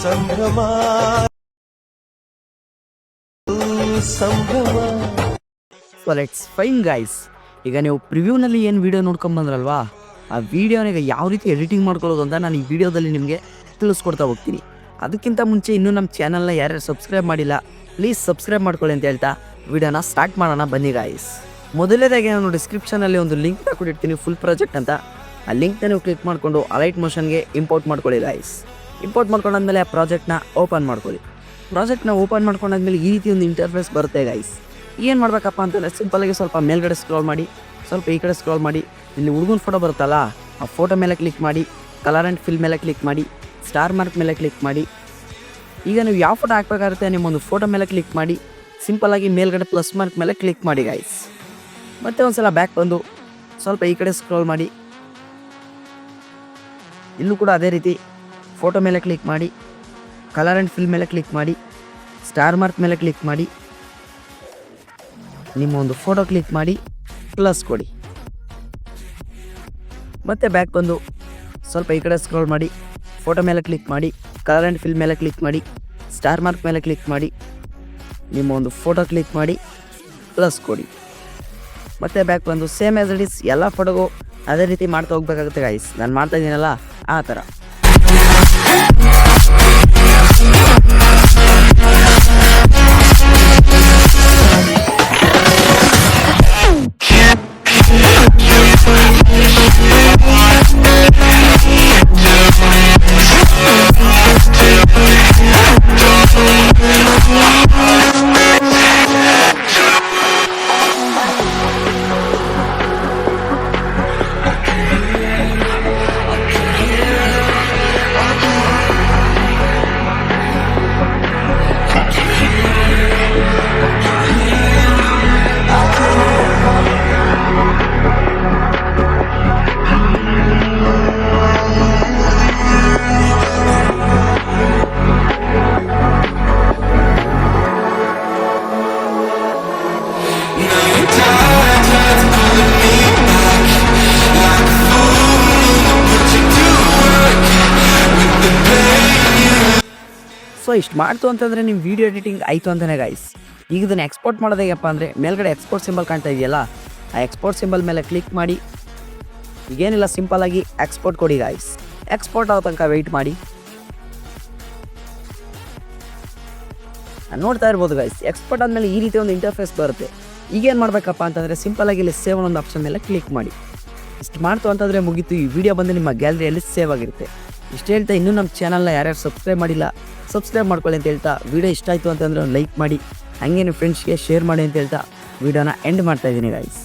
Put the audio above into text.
ಸಂಭ್ರಮ ಸಂಭ್ರಮ. So let's fine guys. ಈಗ ನೀವು ಪ್ರಿವ್ಯೂನಲ್ಲಿ ಏನು ವೀಡಿಯೋ ನೋಡ್ಕೊಂಬಂದ್ರಲ್ವಾ, ಆ ವೀಡಿಯೋನಾಗ ಯಾವ ರೀತಿ ಎಡಿಟಿಂಗ್ ಮಾಡ್ಕೊಳ್ಳೋದು ಅಂತ ನಾನು ಈ ವಿಡಿಯೋದಲ್ಲಿ ನಿಮಗೆ ತಿಳಿಸ್ಕೊಡ್ತಾ ಹೋಗ್ತೀನಿ. ಅದಕ್ಕಿಂತ ಮುಂಚೆ ಇನ್ನೂ ನಮ್ಮ ಚಾನಲ್ನ ಯಾರ್ಯಾರು ಸಬ್ಸ್ಕ್ರೈಬ್ ಮಾಡಿಲ್ಲ, ಪ್ಲೀಸ್ ಸಬ್ಸ್ಕ್ರೈಬ್ ಮಾಡ್ಕೊಳ್ಳಿ ಅಂತ ಹೇಳ್ತಾ ವಿಡಿಯೋನ ಸ್ಟಾರ್ಟ್ ಮಾಡೋಣ ಬನ್ನಿ ಗಾಯ್ಸ್. ಮೊದಲನೇದಾಗಿ ನಾನು ಡಿಸ್ಕ್ರಿಪ್ಷನಲ್ಲಿ ಒಂದು ಲಿಂಕ್ ತಗೊಂಡಿರ್ತೀನಿ, ಫುಲ್ ಪ್ರಾಜೆಕ್ಟ್ ಅಂತ. ಆ ಲಿಂಕ್ನ ನೀವು ಕ್ಲಿಕ್ ಮಾಡಿಕೊಂಡು ಅಲೈಟ್ ಮೋಷನ್ಗೆ ಇಂಪೋರ್ಟ್ ಮಾಡ್ಕೊಳ್ಳಿ ಗಾಯ್ಸ್. ಇಂಪೋರ್ಟ್ ಮಾಡ್ಕೊಂಡಾದ್ಮೇಲೆ ಆ ಪ್ರಾಜೆಕ್ಟ್ನ ಓಪನ್ ಮಾಡ್ಕೊಳ್ಳಿ. ಪ್ರಾಜೆಕ್ಟ್ನ ಓಪನ್ ಮಾಡ್ಕೊಂಡಾದ್ಮೇಲೆ ಈ ರೀತಿ ಒಂದು ಇಂಟರ್ಫೇಸ್ ಬರುತ್ತೆ ಗಾಯ್ಸ್. ಏನು ಮಾಡಬೇಕಪ್ಪ ಅಂತಂದರೆ ಸಿಂಪಲಾಗಿ ಸ್ವಲ್ಪ ಮೇಲ್ಗಡೆ ಸ್ಕ್ರಾಲ್ ಮಾಡಿ, ಸ್ವಲ್ಪ ಈ ಕಡೆ ಸ್ಕ್ರಾಲ್ ಮಾಡಿ, ಇಲ್ಲಿ ಹುಡುಗನ ಫೋಟೋ ಬರುತ್ತಲ್ಲ ಆ ಫೋಟೋ ಮೇಲೆ ಕ್ಲಿಕ್ ಮಾಡಿ, ಕಲರ್ ಆ್ಯಂಡ್ ಫಿಲ್ ಮೇಲೆ ಕ್ಲಿಕ್ ಮಾಡಿ, ಸ್ಟಾರ್ ಮಾರ್ಕ್ ಮೇಲೆ ಕ್ಲಿಕ್ ಮಾಡಿ. ಈಗ ನೀವು ಯಾವ ಫೋಟೋ ಹಾಕಬೇಕಾಗುತ್ತೆ ನಿಮ್ಮೊಂದು ಫೋಟೋ ಮೇಲೆ ಕ್ಲಿಕ್ ಮಾಡಿ, ಸಿಂಪಲಾಗಿ ಮೇಲ್ಗಡೆ ಪ್ಲಸ್ ಮಾರ್ಕ್ ಮೇಲೆ ಕ್ಲಿಕ್ ಮಾಡಿ ಗಾಯ್ಸ್. ಮತ್ತೆ ಒಂದು ಸಲ ಬ್ಯಾಕ್ ಬಂದು ಸ್ವಲ್ಪ ಈ ಕಡೆ ಸ್ಕ್ರಾಲ್ ಮಾಡಿ, ಇಲ್ಲೂ ಕೂಡ ಅದೇ ರೀತಿ ಫೋಟೋ ಮೇಲೆ ಕ್ಲಿಕ್ ಮಾಡಿ, ಕಲರ್ ಆ್ಯಂಡ್ ಫಿಲ್ ಮೇಲೆ ಕ್ಲಿಕ್ ಮಾಡಿ, ಸ್ಟಾರ್ ಮಾರ್ಕ್ ಮೇಲೆ ಕ್ಲಿಕ್ ಮಾಡಿ, ನಿಮ್ಮ ಒಂದು ಫೋಟೋ ಕ್ಲಿಕ್ ಮಾಡಿ ಪ್ಲಸ್ ಕೊಡಿ. ಮತ್ತೆ ಬ್ಯಾಕ್ ಬಂದು ಸ್ವಲ್ಪ ಈ ಕಡೆ ಸ್ಕ್ರಾಲ್ ಮಾಡಿ, ಫೋಟೋ ಮೇಲೆ ಕ್ಲಿಕ್ ಮಾಡಿ, ಕಲರ್ ಆ್ಯಂಡ್ ಫಿಲ್ ಮೇಲೆ ಕ್ಲಿಕ್ ಮಾಡಿ, ಸ್ಟಾರ್ ಮಾರ್ಕ್ ಮೇಲೆ ಕ್ಲಿಕ್ ಮಾಡಿ, ನಿಮ್ಮ ಒಂದು ಫೋಟೋ ಕ್ಲಿಕ್ ಮಾಡಿ ಪ್ಲಸ್ ಕೊಡಿ. ಮತ್ತೆ ಬ್ಯಾಕ್ ಬಂದು ಸೇಮ್ ಆ್ಯಸ್ ಇಟ್ ಈಸ್ ಎಲ್ಲ ಫೋಟೋಗೂ ಅದೇ ರೀತಿ ಮಾಡ್ತಾ ಹೋಗ್ಬೇಕಾಗುತ್ತೆ ಗಾಯ್ಸ್. ನಾನು ಮಾಡ್ತಾ ಇದ್ದೀನಲ್ಲ ಆ ಥರ. ಸೊ ಇಷ್ಟು ಮಾಡ್ತು ಅಂತಂದರೆ ನಿಮ್ಮ ವೀಡಿಯೋ ಎಡಿಟಿಂಗ್ ಆಯಿತು ಅಂತಲೇ ಗಾಯ್ಸ್. ಈಗ ಇದನ್ನು ಎಕ್ಸ್ಪೋರ್ಟ್ ಮಾಡೋದು ಹೇಗಪ್ಪ ಅಂದರೆ ಮೇಲ್ಗಡೆ ಎಕ್ಸ್ಪೋರ್ಟ್ ಸಿಂಬಲ್ ಕಾಣ್ತಾ ಇದೆಯಲ್ಲ, ಆ ಎಕ್ಸ್ಪೋರ್ಟ್ ಸಿಂಬಲ್ ಮೇಲೆ ಕ್ಲಿಕ್ ಮಾಡಿ, ಈಗೇನಿಲ್ಲ ಸಿಂಪಲಾಗಿ ಎಕ್ಸ್ಪೋರ್ಟ್ ಕೊಡಿ ಗಾಯ್ಸ್. ಎಕ್ಸ್ಪೋರ್ಟ್ ಆಗೋ ತನಕ ವೆಯ್ಟ್ ಮಾಡಿ. ನೋಡ್ತಾ ಇರ್ಬೋದು ಗಾಯ್ಸ್, ಎಕ್ಸ್ಪೋರ್ಟ್ ಆದಮೇಲೆ ಈ ರೀತಿ ಒಂದು ಇಂಟರ್ಫೇಸ್ ಬರುತ್ತೆ. ಈಗೇನು ಮಾಡಬೇಕಪ್ಪ ಅಂತಂದರೆ ಸಿಂಪಲಾಗಿ ಇಲ್ಲಿ ಸೇವ್ ಒಂದು ಆಪ್ಷನ್ ಮೇಲೆ ಕ್ಲಿಕ್ ಮಾಡಿ. ಇಷ್ಟು ಮಾಡ್ತು ಅಂತಂದರೆ ಮುಗೀತು, ಈ ವಿಡಿಯೋ ಬಂದು ನಿಮ್ಮ ಗ್ಯಾಲರಿಯಲ್ಲಿ ಸೇವ್ ಆಗಿರುತ್ತೆ. ಇಷ್ಟು ಹೇಳ್ತಾ ಇನ್ನೂ ನಮ್ಮ ಚಾನಲ್ನ ಯಾರ್ಯಾರು ಸಬ್ಸ್ಕ್ರೈಬ್ ಮಾಡಿಲ್ಲ ಸಬ್ಸ್ಕ್ರೈಬ್ ಮಾಡ್ಕೊಳ್ಳಿ ಅಂತ ಹೇಳ್ತಾ, ವಿಡಿಯೋ ಇಷ್ಟ ಆಯಿತು ಅಂತಂದರೆ ಒಂದು ಲೈಕ್ ಮಾಡಿ, ಹಾಗೆ ನಿಮ್ಮ ಫ್ರೆಂಡ್ಸ್ಗೆ ಶೇರ್ ಮಾಡಿ ಅಂತ ಹೇಳ್ತಾ ವಿಡಿಯೋನ ಎಂಡ್ ಮಾಡ್ತಾಯಿದ್ದೀನಿ ಗಾಯ್ಸ್.